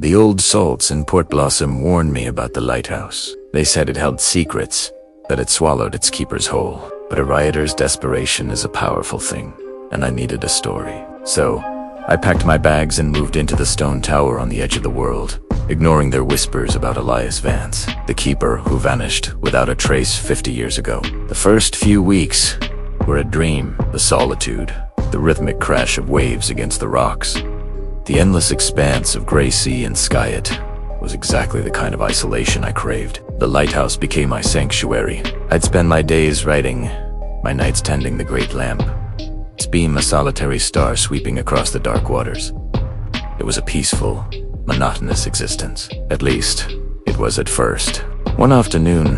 The old salts in Port Blossom warned me about the lighthouse. They said it held secrets, that it swallowed its keepers whole. But a rioter's desperation is a powerful thing, and I needed a story. So, I packed my bags and moved into the stone tower on the edge of the world, ignoring their whispers about Elias Vance, the keeper who vanished without a trace 50 years ago. The first few weeks were a dream. The solitude, the rhythmic crash of waves against the rocks, the endless expanse of gray sea and skyet was exactly the kind of isolation I craved. The lighthouse became my sanctuary. I'd spend my days writing, my nights tending the great lamp, its beam a solitary star sweeping across the dark waters. It was a peaceful, monotonous existence. At least, it was at first. One afternoon,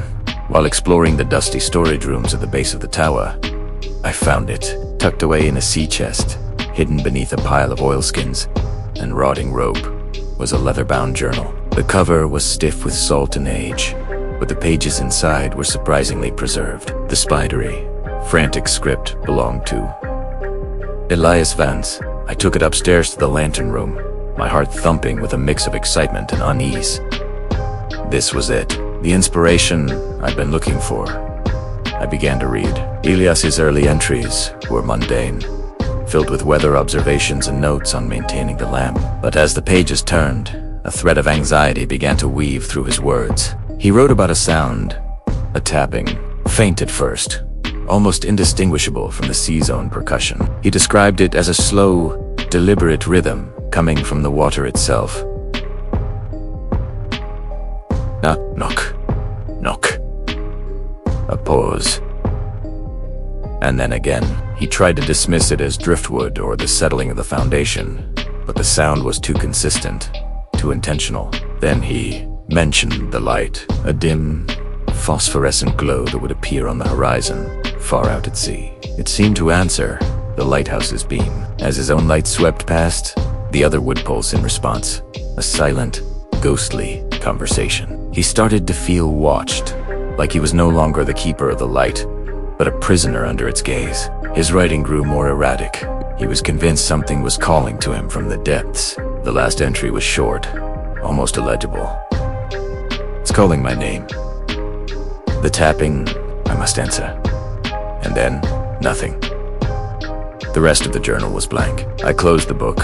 while exploring the dusty storage rooms at the base of the tower, I found it, tucked away in a sea chest, hidden beneath a pile of oilskins and rotting rope, was a leather-bound journal. The cover was stiff with salt and age, but the pages inside were surprisingly preserved. The spidery, frantic script belonged to Elias Vance. I took it upstairs to the lantern room, my heart thumping with a mix of excitement and unease. This was it, the inspiration I'd been looking for. I began to read. Elias's early entries were mundane, filled with weather observations and notes on maintaining the lamp. But as the pages turned, a thread of anxiety began to weave through his words. He wrote about a sound, a tapping, faint at first, almost indistinguishable from the sea-zone percussion. He described it as a slow, deliberate rhythm coming from the water itself. Knock, knock, knock. A pause. And then again. He tried to dismiss it as driftwood or the settling of the foundation, but the sound was too consistent, too intentional. Then he mentioned the light, a dim, phosphorescent glow that would appear on the horizon, far out at sea. It seemed to answer the lighthouse's beam. As his own light swept past, the other would pulse in response, a silent, ghostly conversation. He started to feel watched, like he was no longer the keeper of the light, but a prisoner under its gaze. His writing grew more erratic. He was convinced something was calling to him from the depths. The last entry was short, almost illegible. It's calling my name. The tapping, I must answer. And then, nothing. The rest of the journal was blank. I closed the book,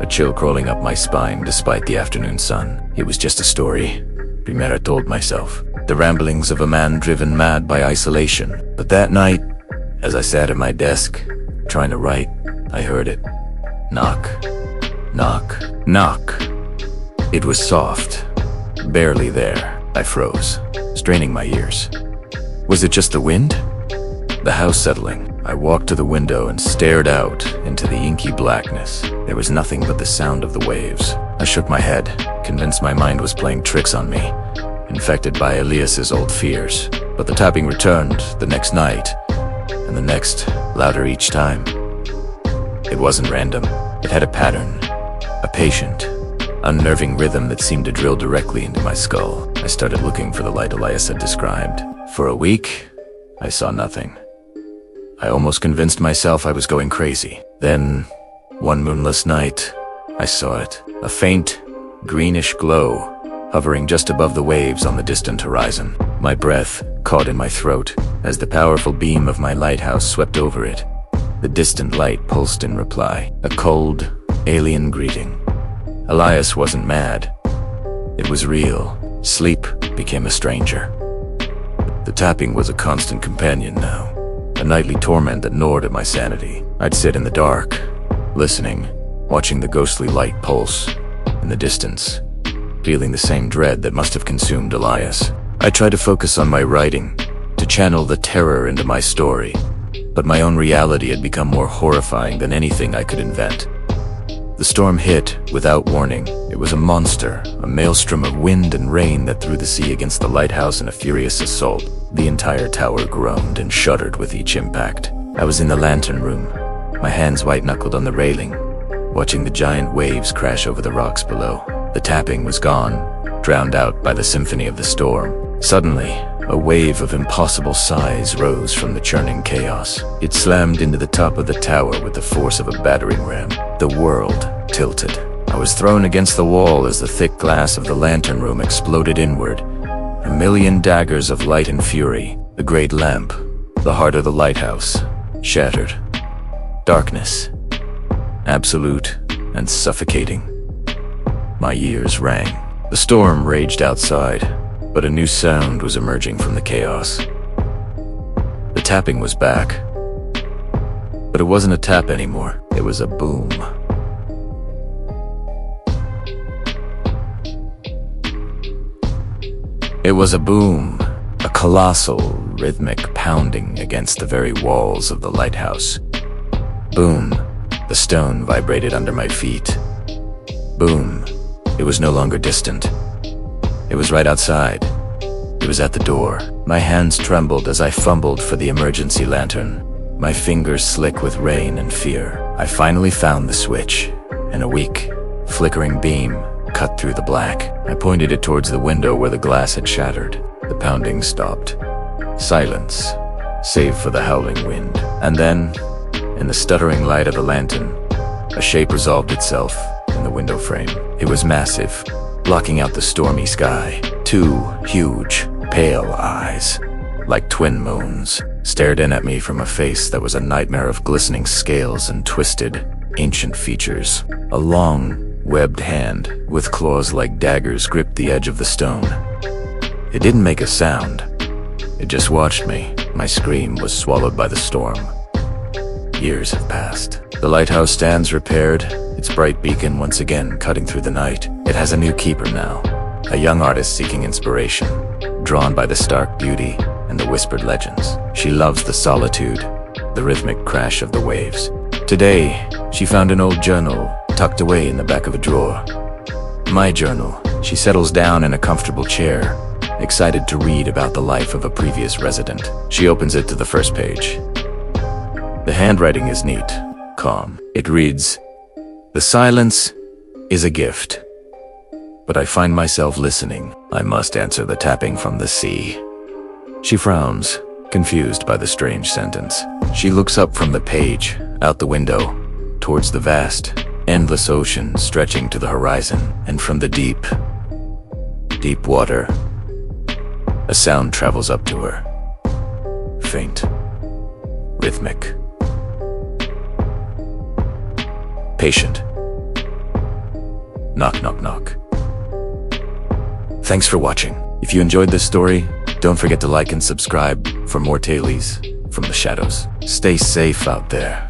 a chill crawling up my spine despite the afternoon sun. It was just a story, Primera told myself. The ramblings of a man driven mad by isolation. But that night, as I sat at my desk, trying to write, I heard it. Knock, knock, knock. It was soft, barely there. I froze, straining my ears. Was it just the wind? The house settling. I walked to the window and stared out into the inky blackness. There was nothing but the sound of the waves. I shook my head, convinced my mind was playing tricks on me, infected by Elias's old fears. But the tapping returned the next night, and the next, louder each time. It wasn't random. It had a pattern, a patient, unnerving rhythm that seemed to drill directly into my skull. I started looking for the light Elias had described. For a week, I saw nothing. I almost convinced myself I was going crazy. Then, one moonless night, I saw it. A faint, greenish glow, hovering just above the waves on the distant horizon. My breath caught in my throat as the powerful beam of my lighthouse swept over it. The distant light pulsed in reply, a cold, alien greeting. Elias wasn't mad. It was real. Sleep became a stranger. The tapping was a constant companion now, a nightly torment that gnawed at my sanity. I'd sit in the dark, listening, watching the ghostly light pulse in the distance, feeling the same dread that must have consumed Elias. I tried to focus on my writing, to channel the terror into my story, but my own reality had become more horrifying than anything I could invent. The storm hit without warning. It was a monster, a maelstrom of wind and rain that threw the sea against the lighthouse in a furious assault. The entire tower groaned and shuddered with each impact. I was in the lantern room, my hands white-knuckled on the railing, watching the giant waves crash over the rocks below. The tapping was gone, drowned out by the symphony of the storm. Suddenly, a wave of impossible size rose from the churning chaos. It slammed into the top of the tower with the force of a battering ram. The world tilted. I was thrown against the wall as the thick glass of the lantern room exploded inward. A million daggers of light and fury. The great lamp, the heart of the lighthouse, shattered. Darkness, absolute and suffocating. My ears rang. The storm raged outside, but a new sound was emerging from the chaos. The tapping was back, but it wasn't a tap anymore. It was a boom. It was a boom, a colossal, rhythmic pounding against the very walls of the lighthouse. Boom, the stone vibrated under my feet. Boom, it was no longer distant. It was right outside. It was at the door. My hands trembled as I fumbled for the emergency lantern, my fingers slick with rain and fear. I finally found the switch, and a weak, flickering beam cut through the black. I pointed it towards the window where the glass had shattered. The pounding stopped. Silence, save for the howling wind. And then, in the stuttering light of the lantern, a shape resolved itself in the window frame. It was massive, blocking out the stormy sky. Two huge, pale eyes, like twin moons, stared in at me from a face that was a nightmare of glistening scales and twisted, ancient features. A long, webbed hand, with claws like daggers, gripped the edge of the stone. It didn't make a sound. It just watched me. My scream was swallowed by the storm. Years have passed. The lighthouse stands repaired, its bright beacon once again cutting through the night. It has a new keeper now, a young artist seeking inspiration, drawn by the stark beauty and the whispered legends. She loves the solitude, the rhythmic crash of the waves. Today, she found an old journal tucked away in the back of a drawer. My journal. She settles down in a comfortable chair, excited to read about the life of a previous resident. She opens it to the first page. The handwriting is neat, calm. It reads, "The silence is a gift, but I find myself listening. I must answer the tapping from the sea." She frowns, confused by the strange sentence. She looks up from the page, out the window, towards the vast, endless ocean stretching to the horizon, and from the deep, deep water, a sound travels up to her. Faint, rhythmic, patient. Knock, knock, knock. Thanks for watching. If you enjoyed this story, don't forget to like and subscribe for more tales from the shadows. Stay safe out there.